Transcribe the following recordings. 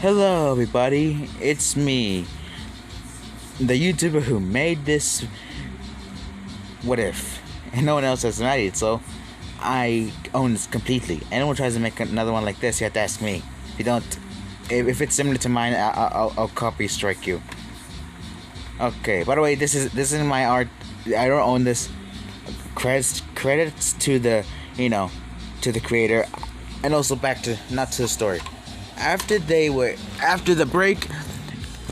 Hello everybody, it's me, the YouTuber who made this What If, and no one else has made it, so I own this completely. Anyone tries to make another one like this, you have to ask me. If you don't, if it's similar to mine, I'll copy strike you. Okay, by the way, this is my art. I don't own this. Credits to the, to the creator, and also back to, not to the story. After the break,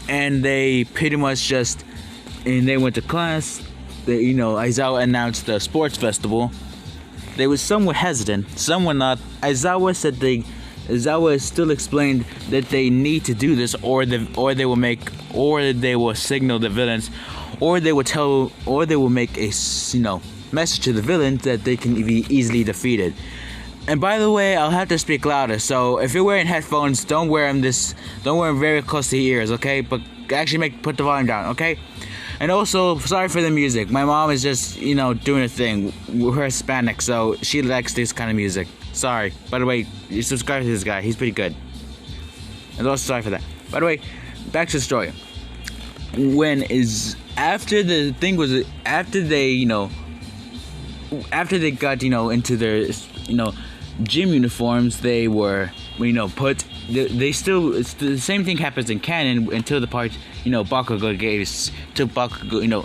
and they pretty much they went to class. Aizawa announced the sports festival. They were somewhat hesitant, somewhat not. Aizawa still explained that they need to do this, or they will signal the villains, or they will make a message to the villains that they can be easily defeated. And by the way, I'll have to speak louder, so if you're wearing headphones, don't wear them very close to your ears, okay? But actually put the volume down, okay? And also, sorry for the music. My mom is just, doing a thing. We're Hispanic, so she likes this kind of music. Sorry. By the way, you subscribe to this guy. He's pretty good. And also sorry for that. By the way, back to the story. After they got, into their, gym uniforms, they were, put. It's the same thing happens in canon until the part, Bakugo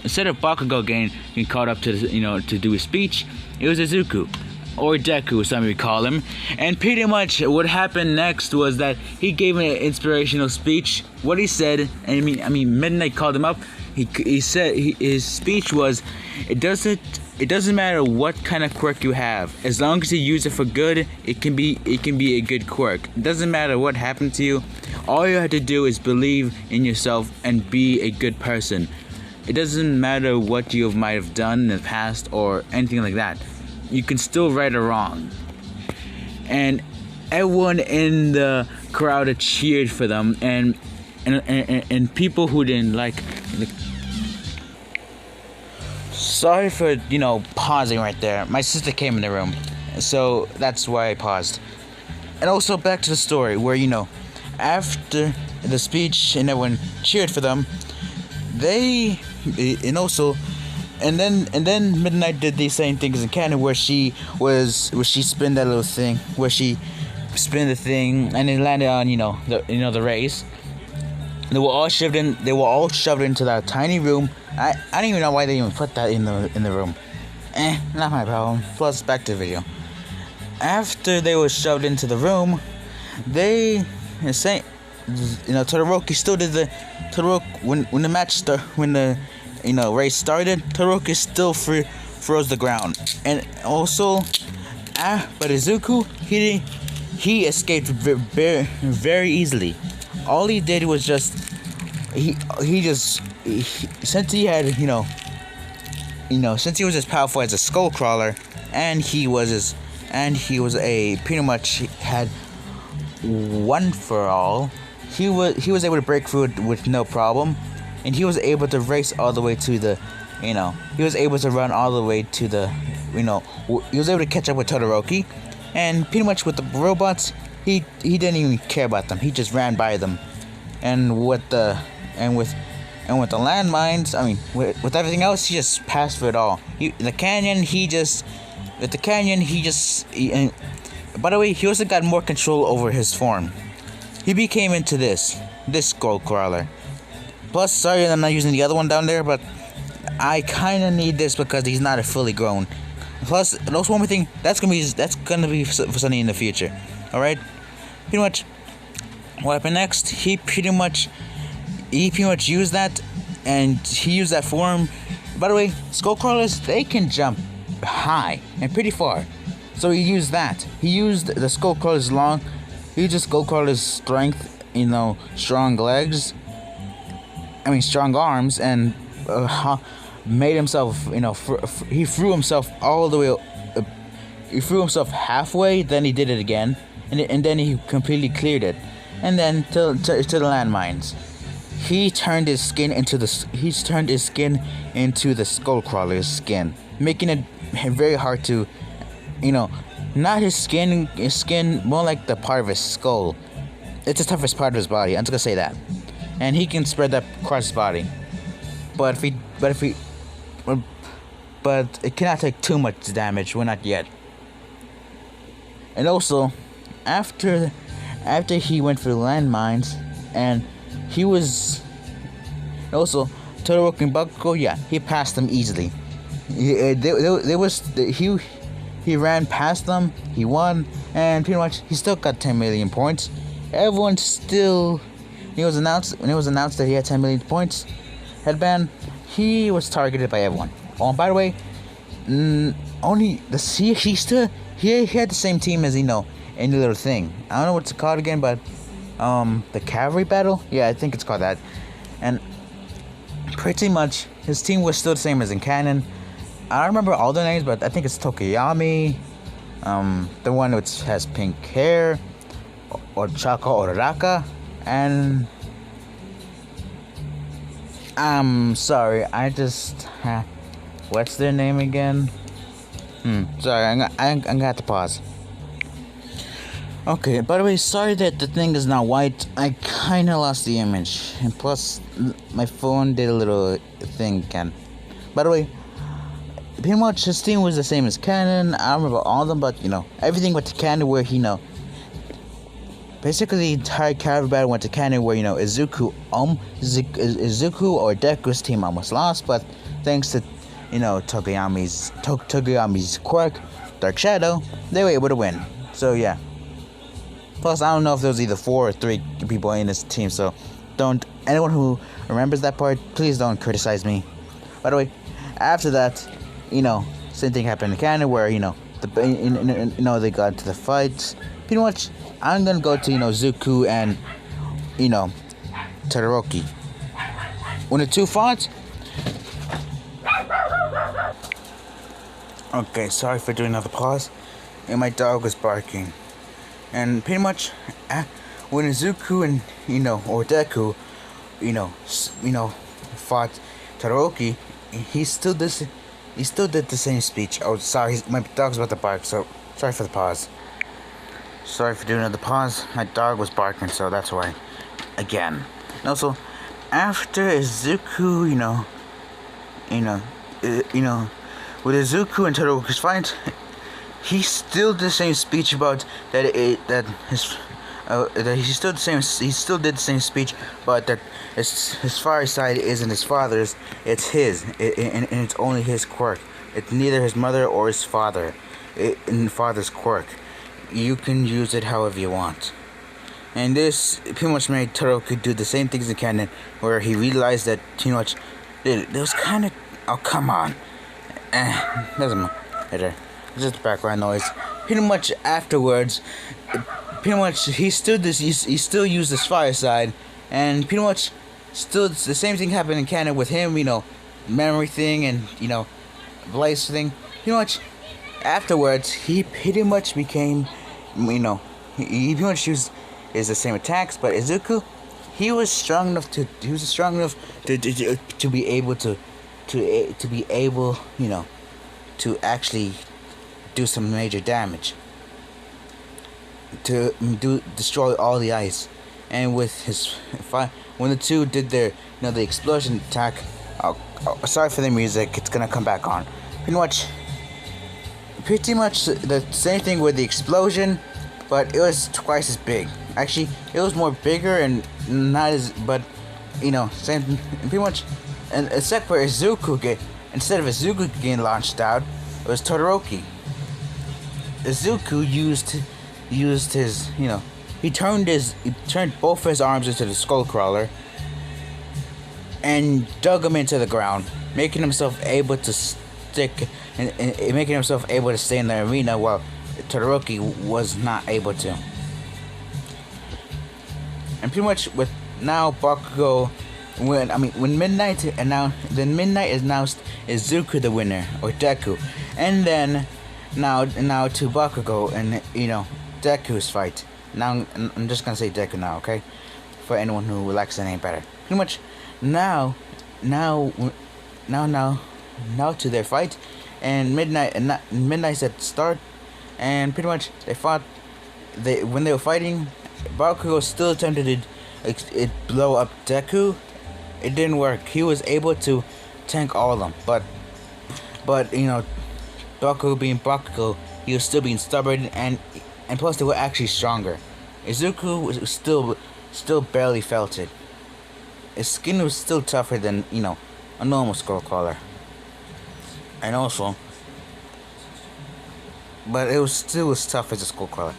instead of Bakugo getting caught up to, to do a speech, it was Izuku, or Deku, some would call him. And pretty much what happened next was that he gave an inspirational speech. What he said, I mean, Midnight called him up. He said his speech was, it doesn't matter what kind of quirk you have, as long as you use it for good, it can be a good quirk. It doesn't matter what happened to you. All you have to do is believe in yourself and be a good person. It doesn't matter what you might have done in the past or anything like that. You can still right or wrong. And everyone in the crowd cheered for them, and people who didn't like. Sorry for, pausing right there. My sister came in the room, so that's why I paused. And also back to the story where, after the speech and everyone cheered for them, then Midnight did the same thing as in canon, where she spun that little thing, where she spun the thing and it landed on, the race. They were all shoved into that tiny room. I don't even know why they even put that in the room. Not my problem. Plus, back to the video. After they were shoved into the room, Todoroki still did when the match when the race started. Todoroki still froze the ground, and also, but Izuku he escaped very, very easily. All he did was since he had, since he was as powerful as a SkullCrawler, and he was pretty much had one for all, he was able to break through with no problem, and he was able to race all the way to the, he was able to run all the way to the, he was able to catch up with Todoroki, and pretty much with the robots, he didn't even care about them. He just ran by them, and with the landmines, with everything else, he just passed through it all. By the way, he also got more control over his form. He became into this SkullCrawler. Plus, sorry that I'm not using the other one down there, but I kind of need this because he's not a fully grown. Plus, also one more thing, that's gonna be for something in the future. All right. Pretty much, what happened next? He pretty much used that, and he used that form. By the way, SkullCrawlers, they can jump high and pretty far, so he used that. He used the SkullCrawler's SkullCrawler's strength, strong legs. Strong arms, and made himself. He threw himself all the way. He threw himself halfway, then he did it again. And then he completely cleared it, and then to the landmines, he turned his skin into the SkullCrawler's skin, making it very hard to, not his skin, more like the part of his skull. it's the toughest part of his body. I'm just gonna say that, and he can spread that across his body. But it cannot take too much damage. We're not yet. And also, after he went for the landmines, and he was also Todoroki and Bakugo. Yeah, he passed them easily. He ran past them. He won, and pretty much he still got 10 million points. Everyone still. When it was announced that he had 10 million points, headband, he was targeted by everyone. Oh, and by the way, only he had the same team as any little thing. I don't know what's it called again, but the cavalry battle. Yeah, I think it's called that. And pretty much his team was still the same as in canon. I don't remember all the names, but I think it's Tokoyami, the one which has pink hair, or Chaka Oraka, and I'm sorry, what's their name again? Sorry, I'm gonna have to pause. Okay, by the way, sorry that the thing is not white. I kinda lost the image, and plus my phone did a little thing again. By the way, pretty much his team was the same as canon. I don't remember all of them, but everything went to canon where basically the entire cavalry battle went to canon where Izuku or Deku's team almost lost, but thanks to Tokoyami's quirk, Dark Shadow, they were able to win. So yeah. Plus, I don't know if there was either 4 or 3 people in this team, so anyone who remembers that part, please don't criticize me. By the way, after that, same thing happened in Canada where, they got into the fights. Pretty much, I'm gonna go to, Zuko and, Todoroki. When the two fought. Okay, sorry for doing another pause. And my dog was barking. And pretty much, when Izuku and or Deku, fought Todoroki, he still did the same speech. Oh, sorry, my dog's about to bark, so sorry for the pause. Sorry for doing another pause. My dog was barking, so that's why. Again. And also, after Izuku, with Izuku and Todoroki's fight, he still did the same speech about he still did the same speech about that his father's side isn't his father's, it's his, and it's only his quirk. It's neither his mother or his father, in father's quirk. You can use it however you want. And this pretty much made Todoroki do the same things in canon, where he realized that it was kind of, oh come on, doesn't matter. It's just background noise. Pretty much afterwards, he still used this fire side, and pretty much still the same thing happened in canon with him, memory thing and blaze thing. Pretty much afterwards, he pretty much became, he pretty much used the same attacks, but Izuku, he was strong enough to be able to actually do some major damage, to destroy all the ice. And with his when the two did their the explosion attack, sorry for the music, it's gonna come back on. Pretty much the same thing with the explosion, but it was twice as big. Actually, it was more bigger and not as, but same pretty much. And except for Izuku, instead of Izuku getting launched out, it was Todoroki. Izuku used his, he turned both his arms into the SkullCrawler and dug him into the ground, making himself able to stick and making himself able to stay in the arena while Todoroki was not able to. And pretty much with now Bakugo, when Midnight announced Izuku the winner, or Deku, and then now to Bakugo and Deku's fight. Now I'm just gonna say Deku now, okay? For anyone who likes the name better. Pretty much now to their fight, and Midnight said start, and pretty much they fought. When they were fighting, Bakugo still attempted to blow up Deku. It didn't work. He was able to tank all of them, but you know, Bakugo being Bakugo, he was still being stubborn, and plus they were actually stronger. Izuku was still barely felt it. His skin was still tougher than, you know, a normal SkullCrawler. And also, but it was still as tough as a SkullCrawler.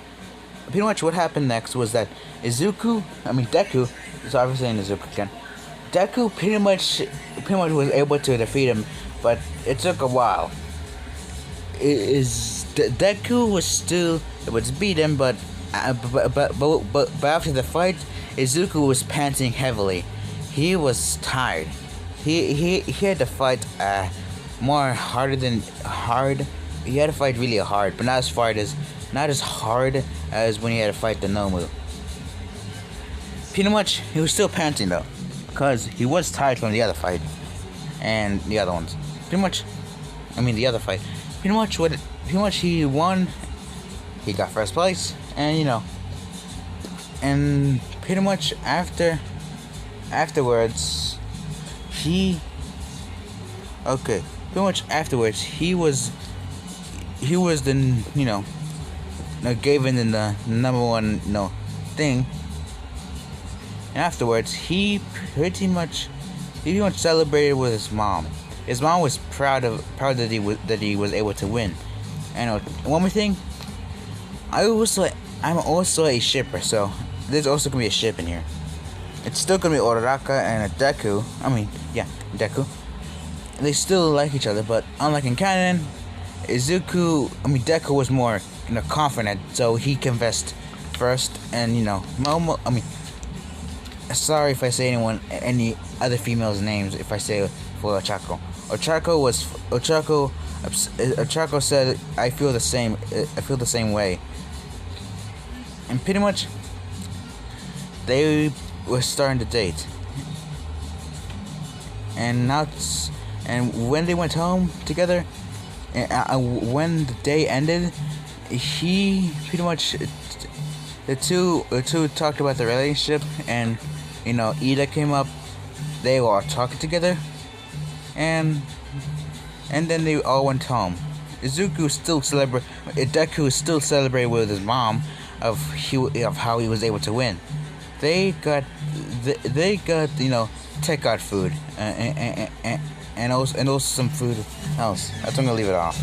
Pretty much what happened next was that Deku, so obviously in Izuku again, Deku pretty much was able to defeat him, but it took a while. Deku was still able to beat him, but after the fight, Izuku was panting heavily. He was tired. He had to fight harder than hard. He had to fight really hard, but not as hard as when he had to fight the Nomu. Pretty much, he was still panting though, because he was tired from the other fight and the other ones. The other fight. Pretty much he won. He got first place, and you know, and pretty much afterwards, he was the, you know, given the number one, you know, thing. And afterwards, he pretty much celebrated with his mom. His mom was proud that he was able to win. And one more thing, I'm also a shipper, so there's also gonna be a ship in here. It's still gonna be Uraraka and Deku. Deku. They still like each other, but unlike in canon, Deku was more, you know, confident, so he confessed first. And you know, sorry if I say any other females' names if I say for Ochako. Ochako said, I feel the same way. And pretty much, they were starting to date. And when they went home together, when the day ended, he pretty much, the two talked about the relationship, and you know, Ida came up. They were all talking together, and then they all went home. Deku still celebrated with his mom of how he was able to win. They got you know, takeout food and also some food else. I think I'm gonna leave it off.